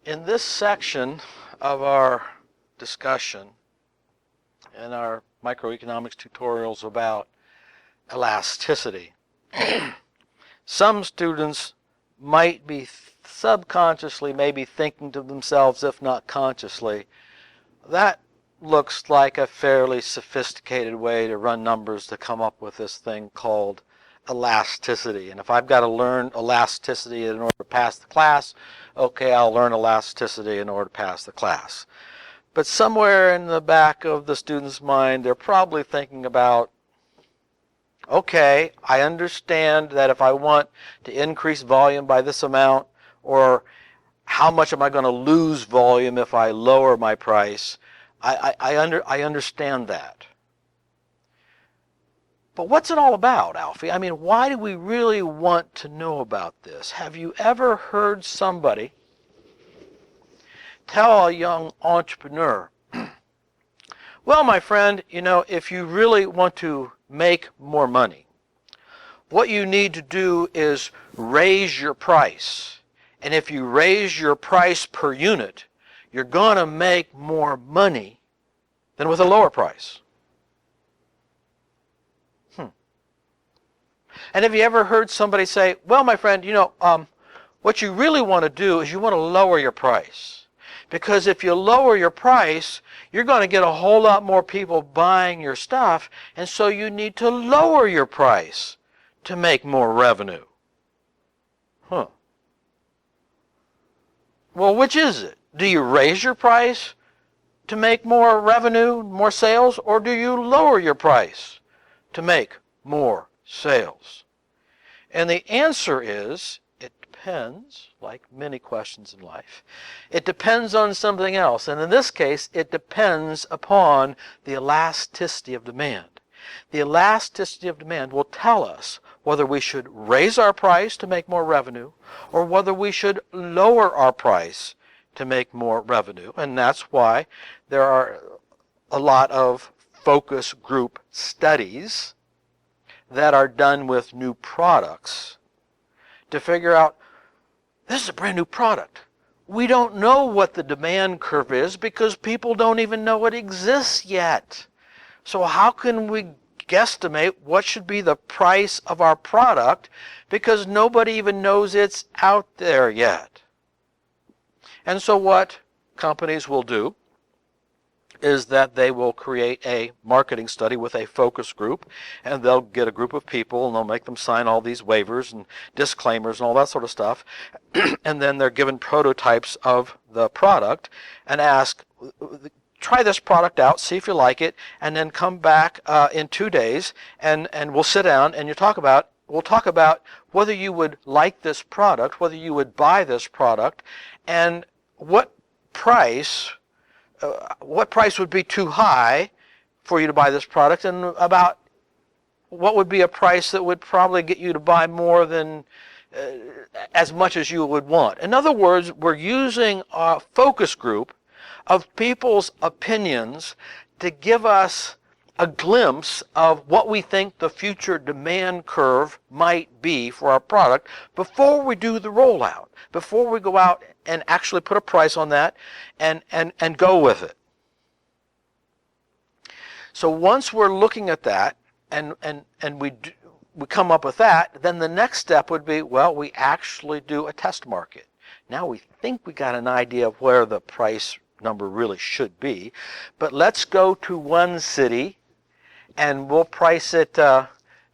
In this section of our discussion and our microeconomics tutorials about elasticity, some students might be subconsciously maybe thinking to themselves, if not consciously, that looks like a fairly sophisticated way to run numbers to come up with this thing called elasticity. And if I've got to learn elasticity in order to pass the class, okay, I'll learn elasticity in order to pass the class. But somewhere in the back of the student's mind, they're probably thinking about, okay, I understand that if I want to increase volume by this amount, or how much am I going to lose volume if I lower my price, I understand that. But what's it all about, Alfie? I mean, why do we really want to know about this? Have you ever heard somebody tell a young entrepreneur, well, my friend, you know, if you really want to make more money, what you need to do is raise your price. And if you raise your price per unit, you're going to make more money than with a lower price. And have you ever heard somebody say, well, my friend, you know, what you really want to do is you want to lower your price. Because if you lower your price, you're going to get a whole lot more people buying your stuff, and so you need to lower your price to make more revenue. Well, which is it? Do you raise your price to make more revenue, more sales, or do you lower your price to make more sales? And the answer is, it depends, like many questions in life. It depends on something else. And in this case, it depends upon the elasticity of demand. The elasticity of demand will tell us whether we should raise our price to make more revenue or whether we should lower our price to make more revenue. And that's why there are a lot of focus group studies that are done with new products to figure out, this is a brand new product. We don't know what the demand curve is because people don't even know it exists yet. So how can we guesstimate what should be the price of our product because nobody even knows it's out there yet? And so what companies will do is that they will create a marketing study with a focus group, and they'll get a group of people and they'll make them sign all these waivers and disclaimers and all that sort of stuff. And then they're given prototypes of the product and ask, try this product out, see if you like it, and then come back in 2 days and we'll sit down and we'll talk about whether you would like this product, whether you would buy this product, and what price would be too high for you to buy this product, and about what would be a price that would probably get you to buy more than as much as you would want. In other words, we're using a focus group of people's opinions to give us a glimpse of what we think the future demand curve might be for our product before we do the rollout, before we go out and actually put a price on that and go with it. So once we're looking at that and we come up with that, then the next step would be, well, we actually do a test market. Now we think we got an idea of where the price number really should be, but let's go to one city and we'll price it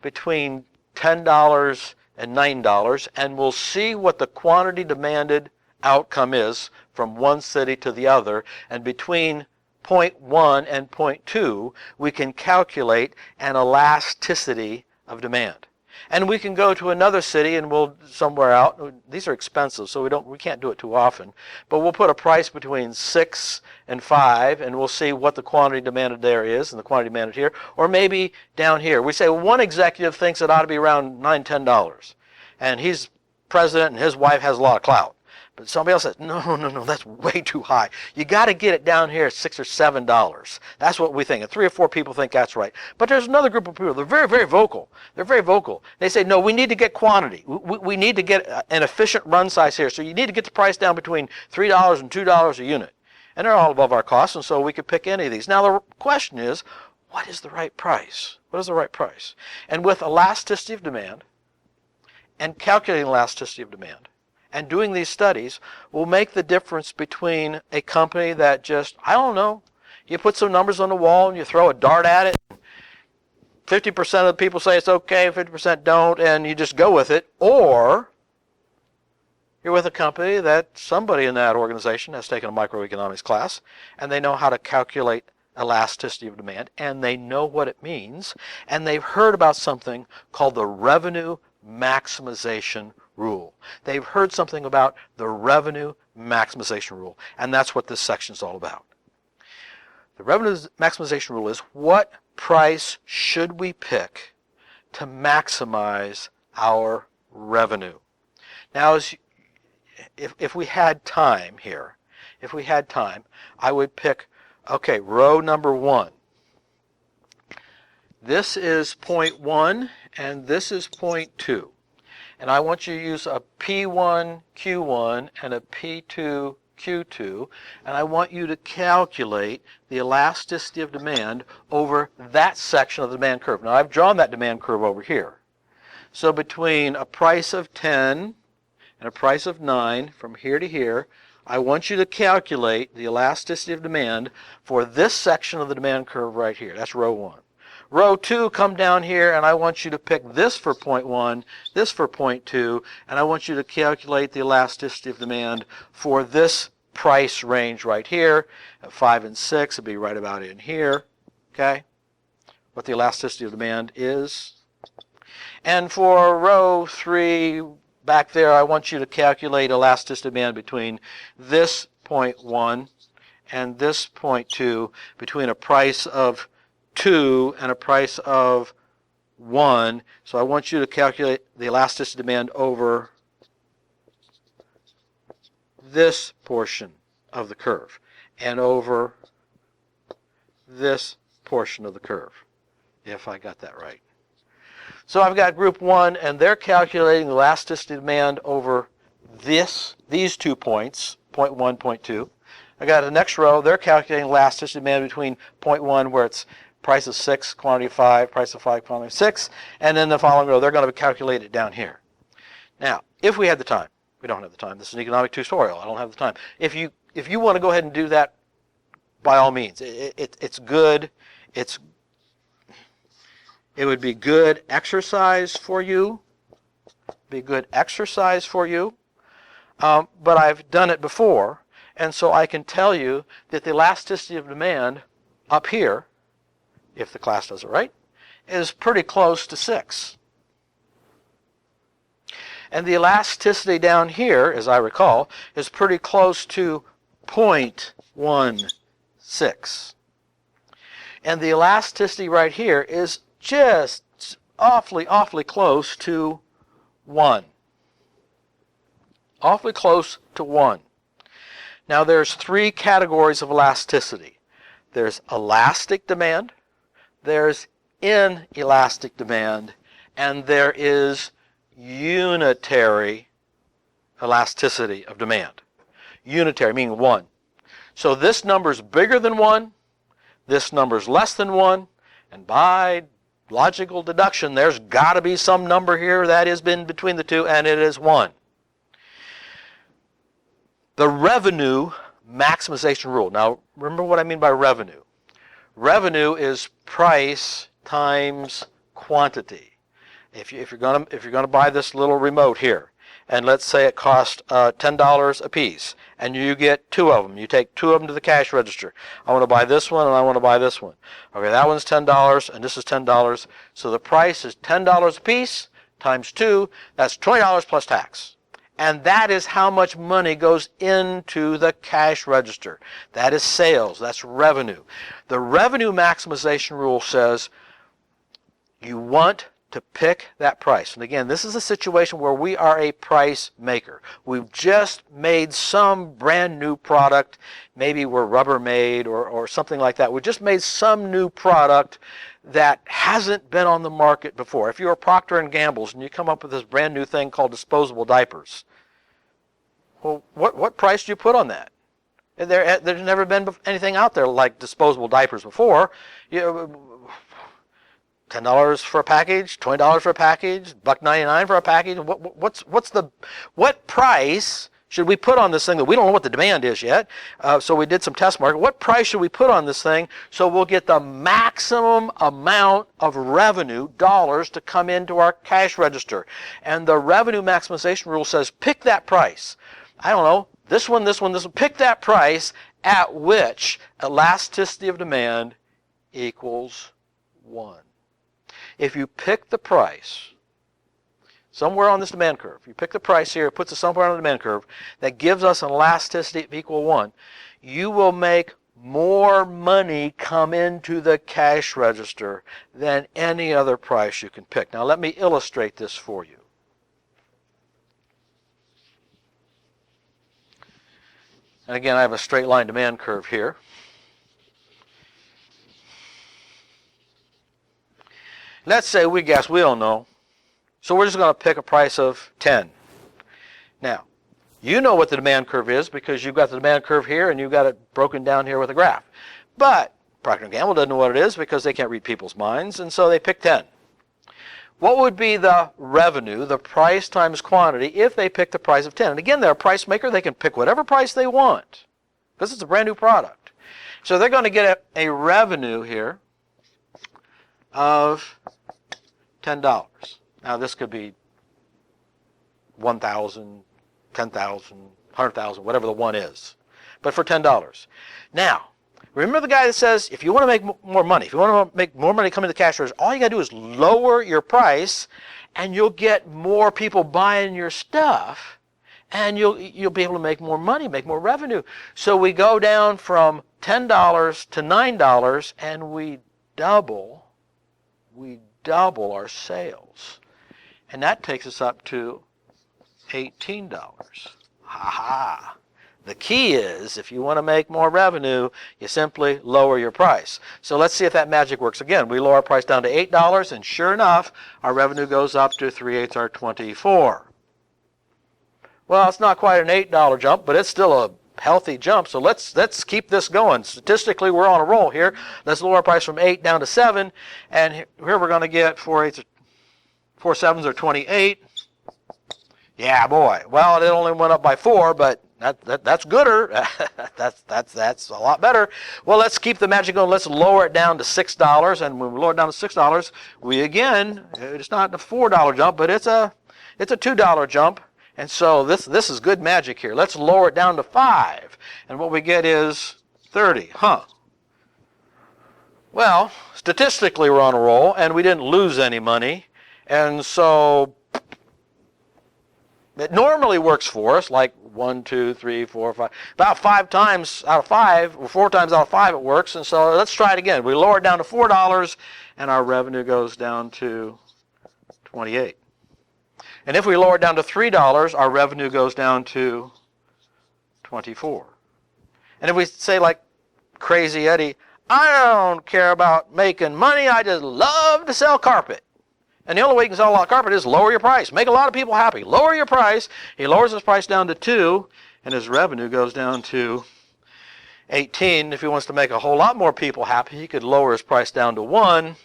between $10 and $9, and we'll see what the quantity demanded outcome is from one city to the other, and between point 1 and point 2 we can calculate an elasticity of demand. And we can go to another city and we'll somewhere out, these are expensive so we can't do it too often, but we'll put a price between 6 and 5 and we'll see what the quantity demanded there is and the quantity demanded here, or maybe down here. We say, well, one executive thinks it ought to be around $9, $10, and he's president and his wife has a lot of clout. But somebody else says, no, that's way too high. You got to get it down here at $6 or $7. That's what we think. And 3 or 4 people think that's right. But there's another group of people. They're very, very vocal. They're very vocal. They say, no, we need to get quantity. We need to get an efficient run size here. So you need to get the price down between $3 and $2 a unit. And they're all above our costs, and so we could pick any of these. Now the question is, what is the right price? What is the right price? And with elasticity of demand and calculating elasticity of demand, and doing these studies will make the difference between a company that just, I don't know, you put some numbers on the wall and you throw a dart at it, 50% of the people say it's okay, 50% don't, and you just go with it, or you're with a company that somebody in that organization has taken a microeconomics class and they know how to calculate elasticity of demand and they know what it means and they've heard about something called the revenue maximization rule. They've heard something about the revenue maximization rule, and that's what this section is all about. The revenue maximization rule is, what price should we pick to maximize our revenue? Now, if we had time here, I would pick, okay, row number 1. This is point 1 and this is point 2. And I want you to use a P1, Q1 and a P2, Q2, and I want you to calculate the elasticity of demand over that section of the demand curve. Now I've drawn that demand curve over here. So between a price of 10 and a price of 9, from here to here, I want you to calculate the elasticity of demand for this section of the demand curve right here. That's row 1. Row 2, come down here, and I want you to pick this for point 1, this for point 2, and I want you to calculate the elasticity of demand for this price range right here. At 5 and 6, it'd be right about in here, okay? What the elasticity of demand is. And for row 3, back there, I want you to calculate elasticity of demand between this point 1 and this point 2, between a price of 2 and a price of 1. So I want you to calculate the elasticity demand over this portion of the curve and over this portion of the curve, if I got that right. So I've got group 1, and they're calculating the elasticity demand over these 2 points, point 1, point 2. I got the next row, they're calculating elasticity demand between point 1, where it's price of 6, quantity 5, price of 5, quantity 6, and then the following row, they're going to calculate it down here. Now, if we had the time, we don't have the time. This is an economic tutorial. I don't have the time. If you want to go ahead and do that, by all means, it's good. It would be good exercise for you. Be good exercise for you. But I've done it before, and so I can tell you that the elasticity of demand up here, if the class does it right, is pretty close to 6. And the elasticity down here, as I recall, is pretty close to 0.16. And the elasticity right here is just awfully close to 1. Awfully close to 1. Now there's 3 categories of elasticity. There's elastic demand, there's inelastic demand, and there is unitary elasticity of demand. Unitary meaning 1. So this number's bigger than 1, this number's less than 1, and by logical deduction, there's got to be some number here that has been between the 2, and it is 1. The revenue maximization rule. Now, remember what I mean by revenue. Revenue is price times quantity. If you're gonna buy this little remote here, and let's say it costs $10 a piece, and you get 2 of them. You take 2 of them to the cash register. I want to buy this one, and I want to buy this one. Okay, that one's $10, and this is $10. So the price is $10 a piece times 2. That's $20 plus tax. And that is how much money goes into the cash register. That is sales. That's revenue. The revenue maximization rule says you want to pick that price. And again, this is a situation where we are a price maker. We've just made some brand new product. Maybe we're Rubbermaid or something like that. We just made some new product that hasn't been on the market before. If you're Procter & Gamble's and you come up with this brand new thing called disposable diapers, well, what price do you put on that? There's never been anything out there like disposable diapers before. $10 for a package, $20 for a package, $1.99 for a package. What price should we put on this thing that we don't know what the demand is yet? So we did some test market. What price should we put on this thing so we'll get the maximum amount of revenue, dollars, to come into our cash register? And the revenue maximization rule says pick that price. I don't know, this one. Pick that price at which elasticity of demand equals 1. If you pick the price somewhere on this demand curve, you pick the price here, it puts it somewhere on the demand curve, that gives us an elasticity of equal 1, you will make more money come into the cash register than any other price you can pick. Now let me illustrate this for you. And again, I have a straight line demand curve here. Let's say we guess we don't know, so we're just going to pick a price of 10. Now, you know what the demand curve is because you've got the demand curve here and you've got it broken down here with a graph. But Procter & Gamble doesn't know what it is because they can't read people's minds, and so they pick 10. What would be the revenue, the price times quantity, if they pick the price of 10? And again, they're a price maker. They can pick whatever price they want because it's a brand new product. So they're going to get a revenue here of $10. Now this could be 1,000, 10,000, 100,000, whatever the one is, but for $10. Now, remember the guy that says if you want to make more money, if you want to make more money come into the cash register, all you got to do is lower your price, and you'll get more people buying your stuff, and you'll be able to make more money, make more revenue. So we go down from $10 to $9, and we double our sales. And that takes us up to $18. Ha-ha. The key is, if you want to make more revenue, you simply lower your price. So let's see if that magic works. Again, we lower our price down to $8, and sure enough, our revenue goes up to 3/8 or 24. Well, it's not quite an $8 jump, but it's still a healthy jump. So let's keep this going. Statistically, we're on a roll here. Let's lower our price from 8 down to 7, and here we're going to get 4/7s are 28. Yeah, boy. Well, it only went up by 4, but that's gooder. that's a lot better. Well, let's keep the magic going. Let's lower it down to $6, and when we lower it down to $6, we again, it's not a $4 jump, but it's a $2 jump. And so this is good magic here. Let's lower it down to 5. And what we get is 30. Well, statistically we're on a roll, and we didn't lose any money. And so it normally works for us, like 1, 2, 3, 4, 5. About 5 times out of 5, or 4 times out of 5 it works. And so let's try it again. We lower it down to $4, and our revenue goes down to 28. And if we lower it down to $3, our revenue goes down to 24. And if we say like Crazy Eddie, I don't care about making money, I just love to sell carpet. And the only way you can sell a lot of carpet is lower your price. Make a lot of people happy. Lower your price. He lowers his price down to 2, and his revenue goes down to 18. If he wants to make a whole lot more people happy, he could lower his price down to 1,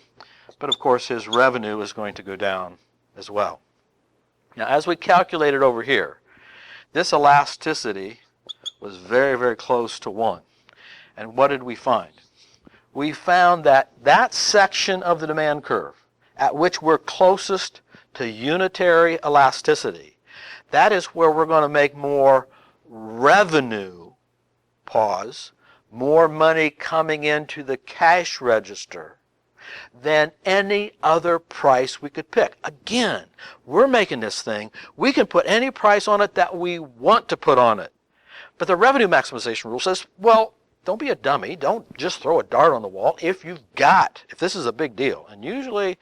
but of course his revenue is going to go down as well. Now, as we calculated over here, this elasticity was very, very close to 1. And what did we find? We found that that section of the demand curve at which we're closest to unitary elasticity, that is where we're going to make more revenue, more money coming into the cash register than any other price we could pick. Again, we're making this thing. We can put any price on it that we want to put on it. But the revenue maximization rule says, well, don't be a dummy. Don't just throw a dart on the wall. If this is a big deal, and usually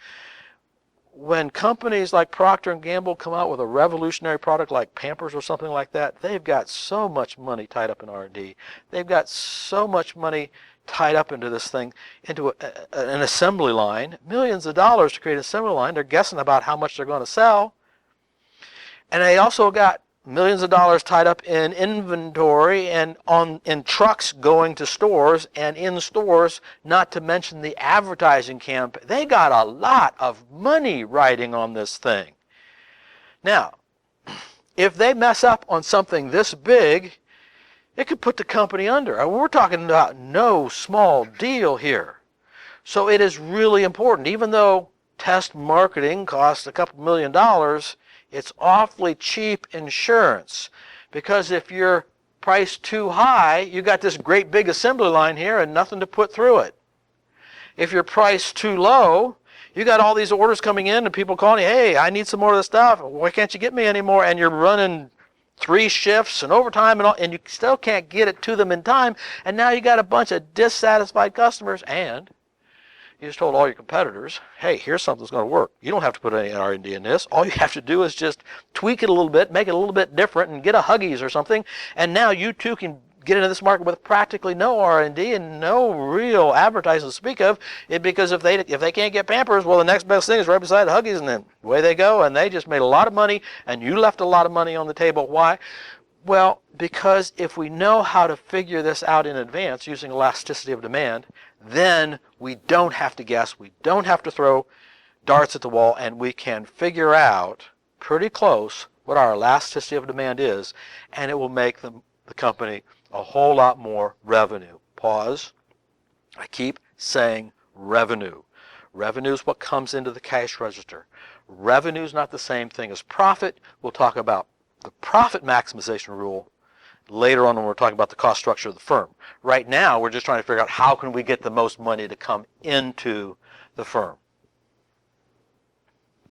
when companies like Procter & Gamble come out with a revolutionary product like Pampers or something like that, they've got so much money tied up in R&D. They've got so much money tied up into this thing, into an assembly line, millions of dollars to create an assembly line. They're guessing about how much they're going to sell. And they also got millions of dollars tied up in inventory and in trucks going to stores and in stores, not to mention the advertising campaign. They got a lot of money riding on this thing. Now, if they mess up on something this big, it could put the company under. We're talking about no small deal here. So it is really important. Even though test marketing costs a couple $1,000,000, it's awfully cheap insurance, because if you're priced too high, you got this great big assembly line here and nothing to put through it. If you're priced too low, you got all these orders coming in and people calling you, hey, I need some more of this stuff. Why can't you get me any more? And you're running 3 shifts and overtime and all, and you still can't get it to them in time. And now you got a bunch of dissatisfied customers, and you just told all your competitors, hey, here's something that's going to work. You don't have to put any R&D in this. All you have to do is just tweak it a little bit, make it a little bit different, and get a Huggies or something. And now you too can get into this market with practically no R&D and no real advertising to speak of. Because if they can't get Pampers, well, the next best thing is right beside Huggies, and then away they go. And they just made a lot of money, and you left a lot of money on the table. Why? Well, because if we know how to figure this out in advance using elasticity of demand, then we don't have to guess, we don't have to throw darts at the wall, and we can figure out pretty close what our elasticity of demand is, and it will make the company a whole lot more revenue. Pause. I keep saying revenue. Revenue is what comes into the cash register. Revenue is not the same thing as profit. We'll talk about the profit maximization rule later on when we're talking about the cost structure of the firm. Right now, we're just trying to figure out how can we get the most money to come into the firm.